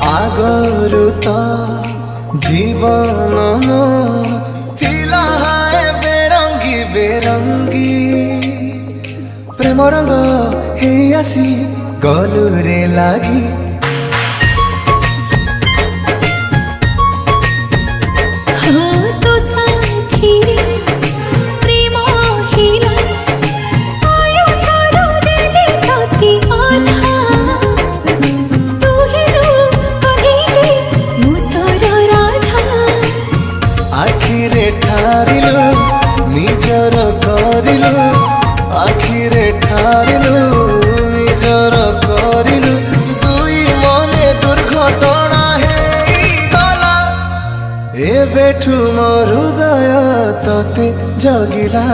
आगरु त जीवन मो थिला हाय बेरंगी बेरंगी प्रेम रंग हे आसी गलु रे लागी आखिरे ठारिलु निजर करिलु आखिरे ठारिलु निजर करिलु दुई मने दुर्घटना हेई गला एबेठु मोर हृदय तते जगिला।